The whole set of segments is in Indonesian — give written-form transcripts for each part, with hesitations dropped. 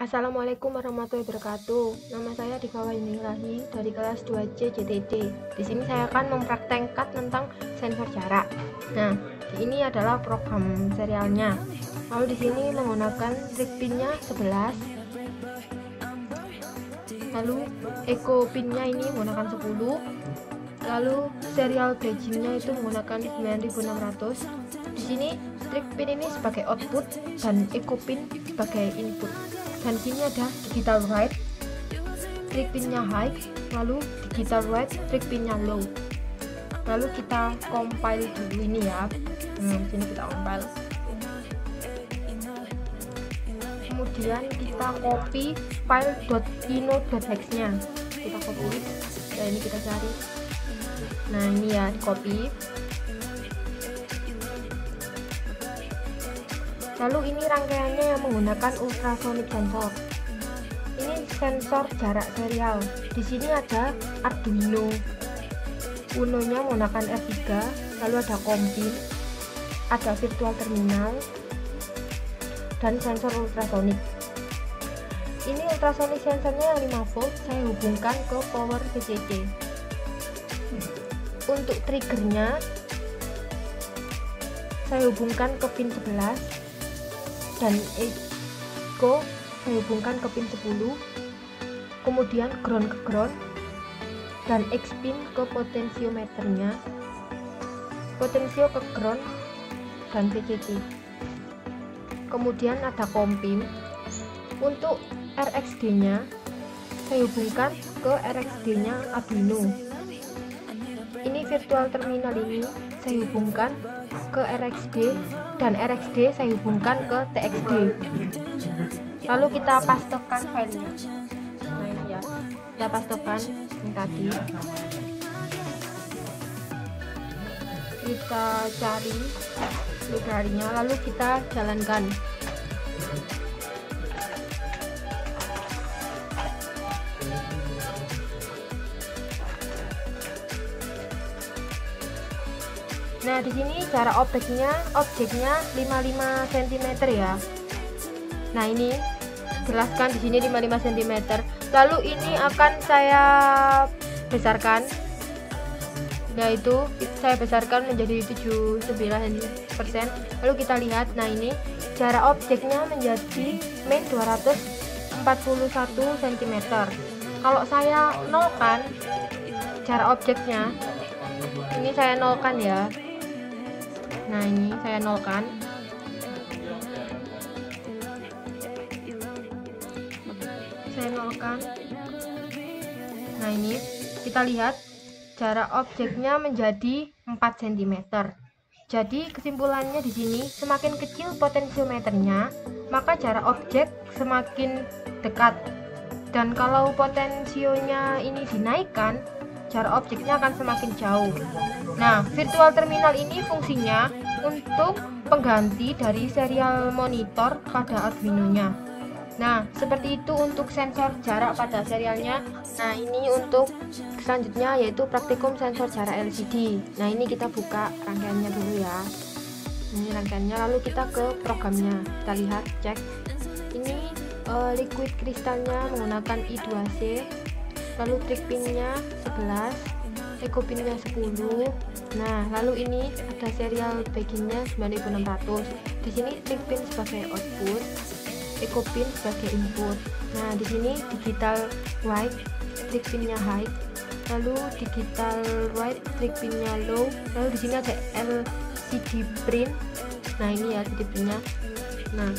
Assalamualaikum warahmatullahi wabarakatuh. Nama saya Dika Wahyunilahi dari kelas 2C JTD. Di sini saya akan mempraktekkan tentang sensor jarak. Nah, ini adalah program serialnya. Lalu di sini menggunakan trig pinnya 11. Lalu echo pinnya ini menggunakan 10. Lalu serial bridgingnya itu menggunakan 9600. Di sini trig pin ini sebagai output dan echo pin sebagai input. Dan sini ada digital write, trig pinnya high, lalu digital write, trig pinnya low. Lalu kita compile dulu ini ya. Sini kita compile. Kemudian kita copy file .ino.hex-nya. Kita copy. Dan ini kita cari. Nah, ini ya, di copy. Lalu ini rangkaiannya yang menggunakan ultrasonic sensor. Ini sensor jarak serial. Di sini ada Arduino Uno-nya menggunakan R3, lalu ada COM-pin, ada virtual terminal, dan sensor ultrasonik. Ini ultrasonic sensornya yang 5 volt, saya hubungkan ke power VCC. Untuk triggernya saya hubungkan ke pin 11 dan echo saya hubungkan ke pin 10, kemudian ground ke ground, dan X pin ke potensiometernya, potensio ke ground dan VCC. Kemudian ada COM-pin. Untuk RXD nya saya hubungkan ke RXD nya Arduino. Ini virtual terminal ini saya hubungkan ke RXD, dan RXD saya hubungkan ke TXD. Lalu kita pastekan filenya. Nah, ini ya, kita pastekan ini tadi. Kita cari library-nya, lalu kita jalankan. Nah, di sini jarak objeknya 55 cm ya. Nah, ini jelaskan di sini 55 cm. Lalu ini akan saya besarkan. Yaitu saya besarkan menjadi 79%. Lalu kita lihat, nah ini jarak objeknya menjadi min 241 cm. Kalau saya nolkan jarak objeknya, ini saya nolkan ya. Nah, ini saya nolkan. Saya nolkan. Nah, ini kita lihat jarak objeknya menjadi 4 cm. Jadi kesimpulannya di sini, semakin kecil potensiometernya, maka jarak objek semakin dekat. Dan kalau potensionya ini dinaikkan, jarak objeknya akan semakin jauh. Nah, virtual terminal ini fungsinya untuk pengganti dari serial monitor pada Arduino-nya. Nah, seperti itu untuk sensor jarak pada serialnya. Nah, ini untuk selanjutnya yaitu praktikum sensor jarak LCD. Nah, ini kita buka rangkaiannya dulu ya. Ini rangkaiannya, lalu kita ke programnya. Kita lihat, cek. Ini liquid kristalnya menggunakan I2C. Lalu trig pinnya 11, echo pinnya 10. Nah, lalu ini ada serial backingnya 9600. Di sini trig pin sebagai output, echo pin sebagai input. Nah, di sini digital write, trig pinnya high, lalu digital write, trig pinnya low. Lalu di sini ada LCD print. Nah, ini ya LCD printnya. Nah,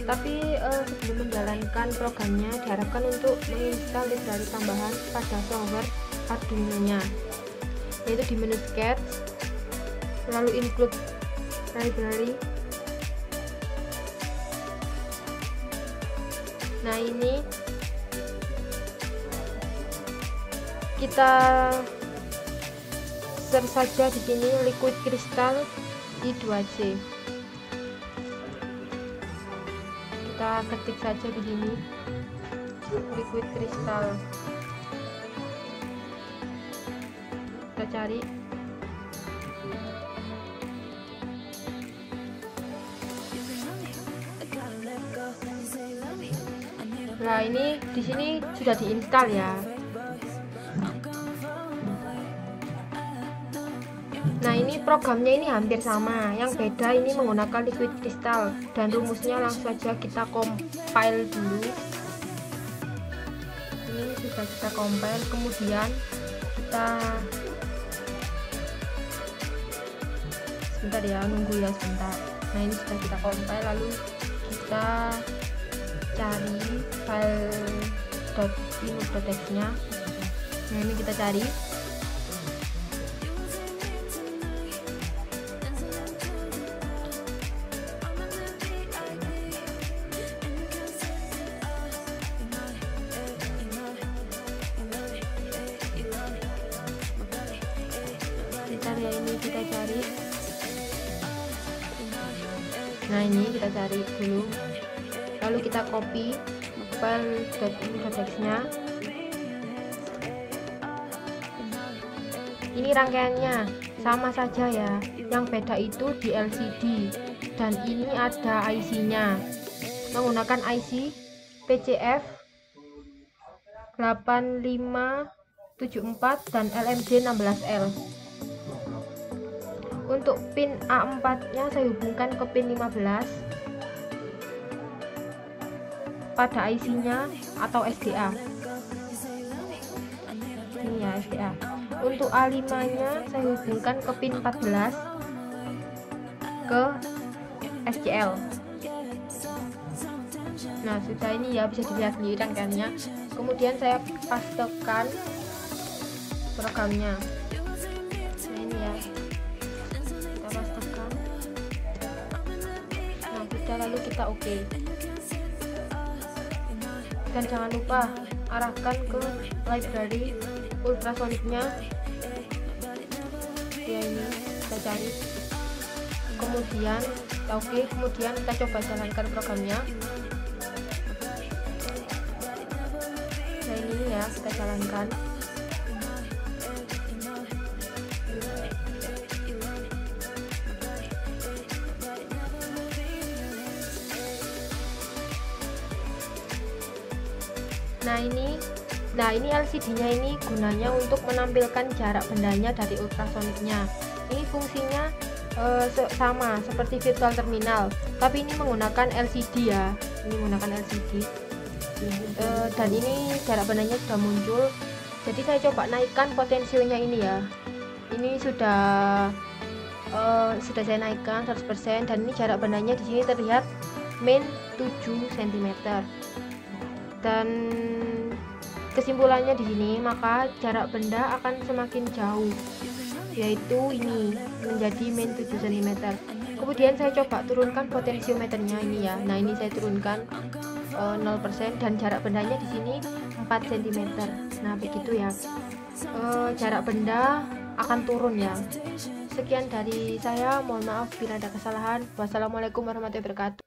tapi sebelum menjalankan programnya diharapkan untuk menginstal library tambahan pada firmware Arduino-nya, yaitu di menu sketch, lalu include library. Nah, ini kita search saja di sini liquid crystal I2C. Kita ketik saja di sini liquid crystal. Kita cari. Nah, ini di sini sudah diinstal ya. Nah, ini programnya ini hampir sama, yang beda ini menggunakan liquid crystal, dan rumusnya langsung saja kita compile dulu. Ini sudah kita compile, kemudian kita sebentar ya, nunggu ya sebentar. Nah, ini sudah kita compile, lalu kita cari file .input.txt nya. Nah, ini kita cari. Ya, ini kita cari. Nah, ini kita cari dulu, lalu kita copy file .input.txt nya. Ini rangkaiannya sama saja ya, yang beda itu di LCD, dan ini ada IC nya menggunakan IC PCF 8574 dan LMD 16L. Untuk pin A4 nya saya hubungkan ke pin 15 pada IC nya atau SDA. Ini ya SDA. Untuk A5 nya saya hubungkan ke pin 14 ke SCL. Nah, sudah, ini ya, bisa dilihat sendiri rangkaiannya. Kemudian saya pastekan programnya. Nah, ini ya, kita pastekan. Nah, sudah, lalu kita oke. Dan jangan lupa arahkan ke library ultrasonicnya ya, ini kita cari, kemudian kita oke, kemudian kita coba jalankan programnya. Nah, ini ya, kita jalankan. Nah ini LCD-nya ini gunanya untuk menampilkan jarak bendanya dari ultrasoniknya. Ini fungsinya sama seperti virtual terminal, tapi ini menggunakan LCD ya. Ini menggunakan LCD. Dan ini jarak bendanya sudah muncul. Jadi saya coba naikkan potensionya ini ya. Ini sudah saya naikkan 100%, dan ini jarak bendanya di sini terlihat min 7 cm. Dan kesimpulannya di sini, maka jarak benda akan semakin jauh, yaitu ini menjadi min 7 cm. Kemudian saya coba turunkan potensiometernya ini ya. Nah, ini saya turunkan 0%, dan jarak bendanya di sini 4 cm. Nah, begitu ya. Jarak benda akan turun ya. Sekian dari saya, mohon maaf bila ada kesalahan. Wassalamualaikum warahmatullahi wabarakatuh.